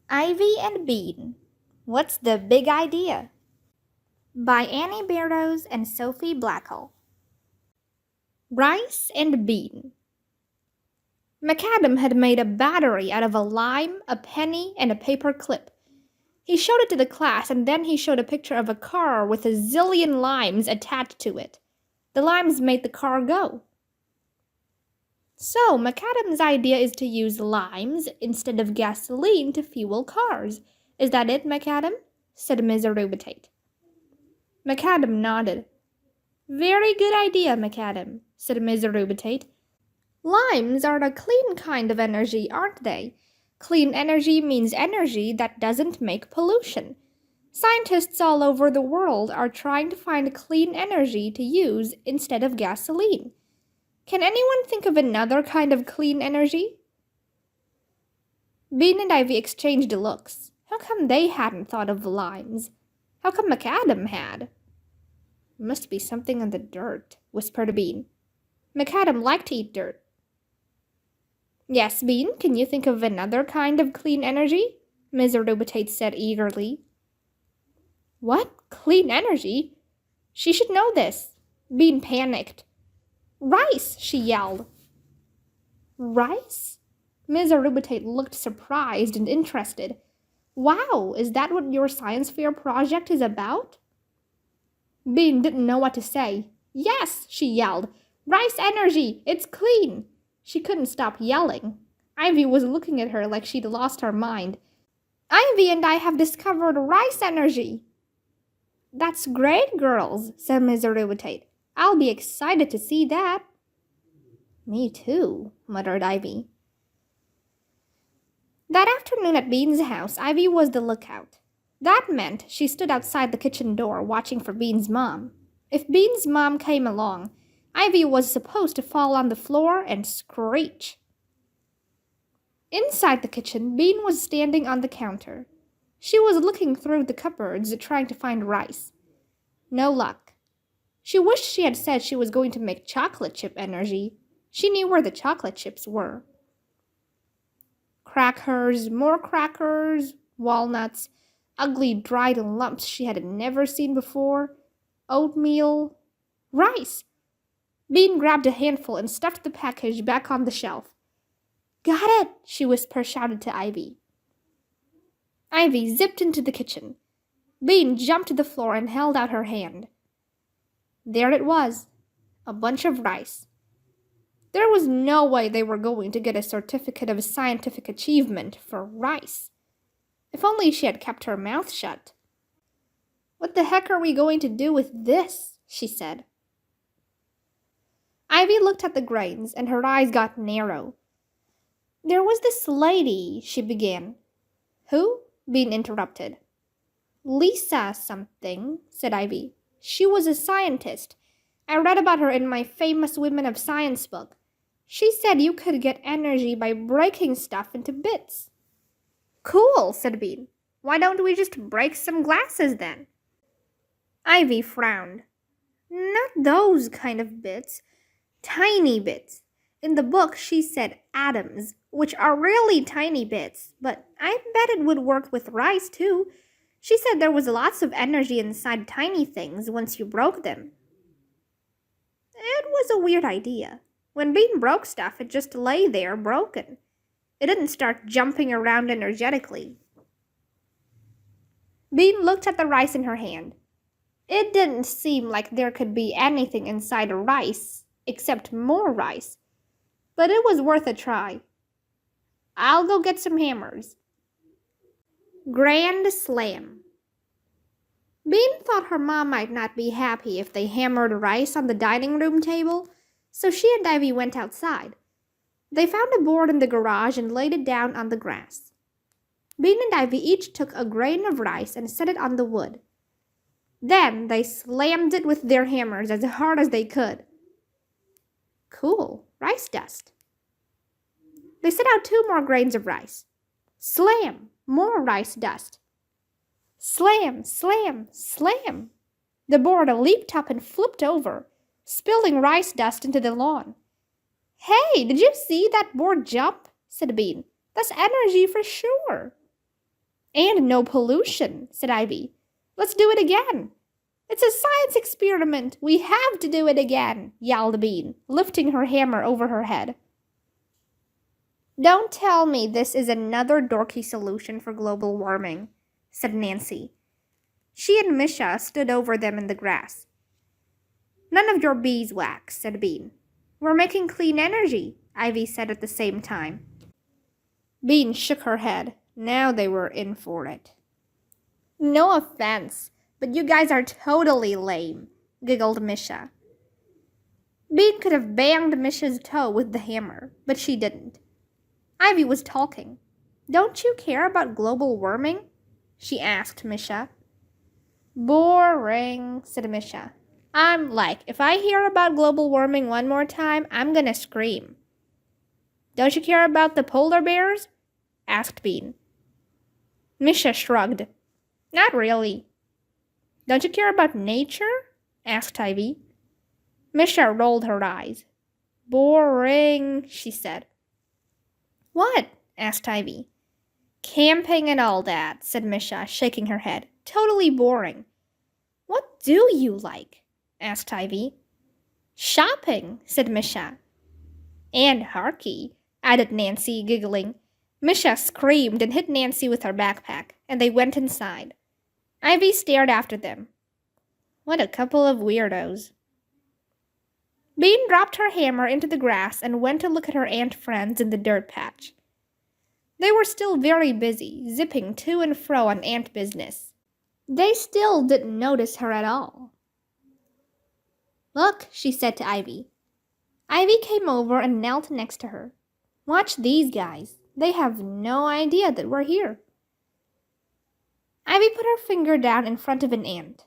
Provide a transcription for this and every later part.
Ivy and Bean. What's the Big Idea? By Annie Barrows and Sophie Blackhall. Rice and Bean. McAdam had made a battery out of a lime, a penny, and a paper clip. He showed it to the class, and then he showed a picture of a car with a zillion limes attached to it. The limes made the car go. So, McAdam's idea is to use limes instead of gasoline to fuel cars. Is that it, McAdam? Said Miss Erubitate. McAdam nodded. Very good idea, McAdam, said Miss Erubitate. Limes are a clean kind of energy, aren't they? Clean energy means energy that doesn't make pollution. Scientists all over the world are trying to find clean energy to use instead of gasoline. Can anyone think of another kind of clean energy? Bean and Ivy exchanged looks. How come they hadn't thought of limes? How come McAdam had? Must be something in the dirt, whispered Bean. McAdam liked to eat dirt. Yes, Bean, can you think of another kind of clean energy? Miss Erubitate said eagerly. What? Clean energy? She should know this. Bean panicked. Rice, she yelled. Rice? Miss Erubitate looked surprised and interested. Wow, is that what your science fair project is about? Bean didn't know what to say. Yes, she yelled. Rice energy! It's clean! She couldn't stop yelling. Ivy was looking at her like she'd lost her mind. Ivy and I have discovered rice energy. That's great, girls, said Miss Erubitate. I'll be excited to see that. Me too, muttered Ivy. That afternoon at Bean's house, Ivy was the lookout. That meant she stood outside the kitchen door watching for Bean's mom. If Bean's mom came along, Ivy was supposed to fall on the floor and screech. Inside the kitchen, Bean was standing on the counter. She was looking through the cupboards trying to find rice. No luck. She wished she had said she was going to make chocolate chip energy. She knew where the chocolate chips were. Crackers, more crackers, walnuts, ugly dried lumps she had never seen before, oatmeal, rice. Bean grabbed a handful and stuffed the package back on the shelf. Got it, she shouted to Ivy. Ivy zipped into the kitchen. Bean jumped to the floor and held out her hand. There it was, a bunch of rice. There was no way they were going to get a certificate of scientific achievement for rice. If only she had kept her mouth shut. What the heck are we going to do with this? She said. Ivy looked at the grains and her eyes got narrow. There was this lady, she began. Who? Bean interrupted. Lisa something, said Ivy. She was a scientist. I read about her in my famous Women of Science book. She said you could get energy by breaking stuff into bits. Cool, said Bean. Why don't we just break some glasses then? Ivy frowned. Not those kind of bits. Tiny bits. In the book, she said atoms, which are really tiny bits, but I bet it would work with rice too. She said there was lots of energy inside tiny things once you broke them. It was a weird idea. When Bean broke stuff, it just lay there broken. It didn't start jumping around energetically. Bean looked at the rice in her hand. It didn't seem like there could be anything inside rice except more rice, but it was worth a try. I'll go get some hammers. Grand slam. Bean thought her mom might not be happy if they hammered rice on the dining room table, so she and Ivy went outside. They found a board in the garage and laid it down on the grass. Bean and Ivy each took a grain of rice and set it on the wood. Then they slammed it with their hammers as hard as they could. Cool, rice dust. They set out 2 more grains of rice. Slam, more rice dust. Slam, slam, slam. The board leaped up and flipped over, spilling rice dust into the lawn. Hey, did you see that board jump? Said Bean. That's energy for sure. And no pollution, said Ivy. Let's do it again. It's a science experiment. We have to do it again, yelled Bean, lifting her hammer over her head. Don't tell me this is another dorky solution for global warming, said Nancy. She and Misha stood over them in the grass. None of your beeswax, said Bean. We're making clean energy, Ivy said at the same time. Bean shook her head. Now they were in for it. No offense, but you guys are totally lame, giggled Misha. Bean could have banged Misha's toe with the hammer, but she didn't. Ivy was talking. Don't you care about global warming? She asked Misha. Boring, said Misha. If I hear about global warming one more time, I'm gonna scream. Don't you care about the polar bears? Asked Bean. Misha shrugged. Not really. Don't you care about nature? Asked Ivy. Misha rolled her eyes. Boring, she said. What? Asked Ivy. Camping and all that, said Misha, shaking her head. Totally boring. What do you like? Asked Ivy. Shopping, said Misha. And hockey, added Nancy, giggling. Misha screamed and hit Nancy with her backpack, and they went inside. Ivy stared after them. What a couple of weirdos. Bean dropped her hammer into the grass and went to look at her ant friends in the dirt patch. They were still very busy, zipping to and fro on ant business. They still didn't notice her at all. Look, she said to Ivy. Ivy came over and knelt next to her. Watch these guys. They have no idea that we're here. Ivy put her finger down in front of an ant.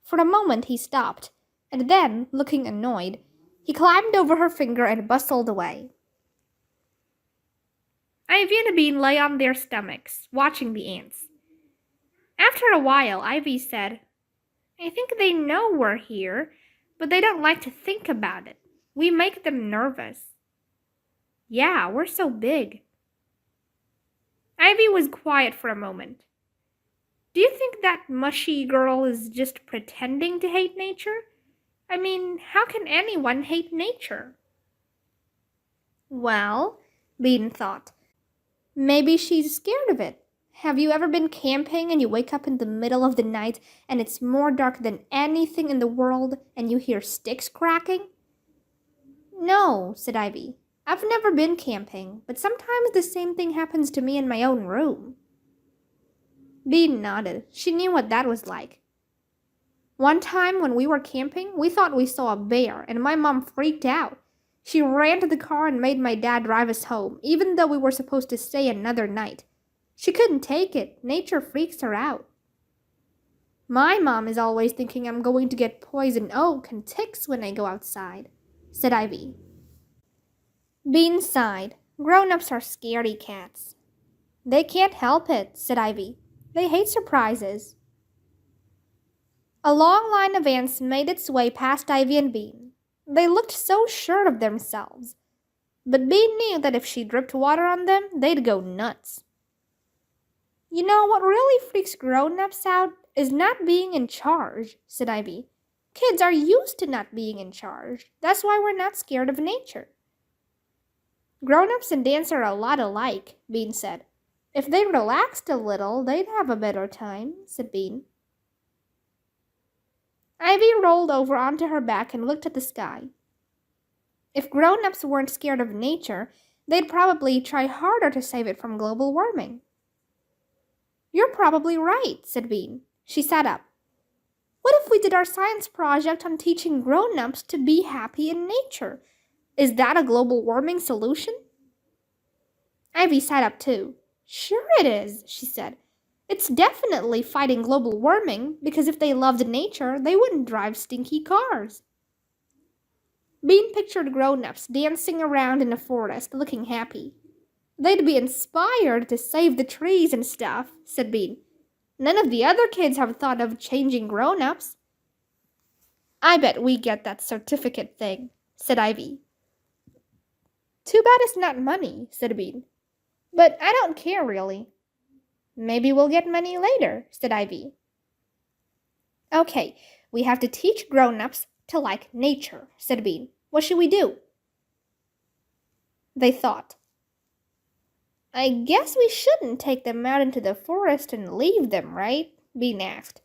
For a moment he stopped, and then, looking annoyed, he climbed over her finger and bustled away. Ivy and Bean lay on their stomachs, watching the ants. After a while, Ivy said, I think they know we're here, but they don't like to think about it. We make them nervous. Yeah, we're so big. Ivy was quiet for a moment. Do you think that mushy girl is just pretending to hate nature? I mean, how can anyone hate nature? Well, Bean thought, maybe she's scared of it. Have you ever been camping and you wake up in the middle of the night and it's more dark than anything in the world and you hear sticks cracking? No, said Ivy. I've never been camping, but sometimes the same thing happens to me in my own room. Bean nodded. She knew what that was like. One time when we were camping, we thought we saw a bear, and my mom freaked out. She ran to the car and made my dad drive us home, even though we were supposed to stay another night. She couldn't take it. Nature freaks her out. My mom is always thinking I'm going to get poison oak and ticks when I go outside, said Ivy. Bean sighed. Grown-ups are scaredy cats. They can't help it, said Ivy. They hate surprises. A long line of ants made its way past Ivy and Bean. They looked so sure of themselves. But Bean knew that if she dripped water on them, they'd go nuts. You know, what really freaks grown-ups out is not being in charge, said Ivy. Kids are used to not being in charge. That's why we're not scared of nature. Grown-ups and ants are a lot alike, Bean said. If they relaxed a little, they'd have a better time, said Bean. Ivy rolled over onto her back and looked at the sky. If grown-ups weren't scared of nature, they'd probably try harder to save it from global warming. You're probably right, said Bean. She sat up. What if we did our science project on teaching grown-ups to be happy in nature? Is that a global warming solution? Ivy sat up too. Sure it is, she said. It's definitely fighting global warming, because if they loved nature, they wouldn't drive stinky cars. Bean pictured grown-ups dancing around in a forest, looking happy. They'd be inspired to save the trees and stuff, said Bean. None of the other kids have thought of changing grown-ups. I bet we get that certificate thing, said Ivy. Too bad it's not money, said Bean. But I don't care, really. Maybe we'll get money later, said Ivy. Okay, we have to teach grown-ups to like nature, said Bean. What should we do? They thought. I guess we shouldn't take them out into the forest and leave them, right? Bean asked.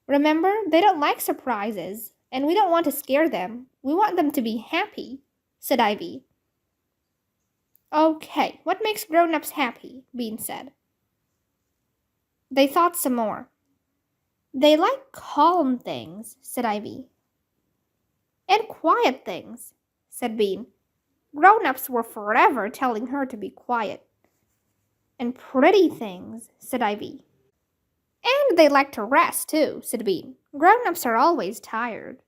Remember, they don't like surprises, and we don't want to scare them. We want them to be happy, said Ivy. Okay, what makes grown-ups happy? Bean said. They thought some more. They like calm things, said Ivy. And quiet things, said Bean. Grown-ups were forever telling her to be quiet. And pretty things, said Ivy. And they like to rest, too, said Bean. Grown-ups are always tired.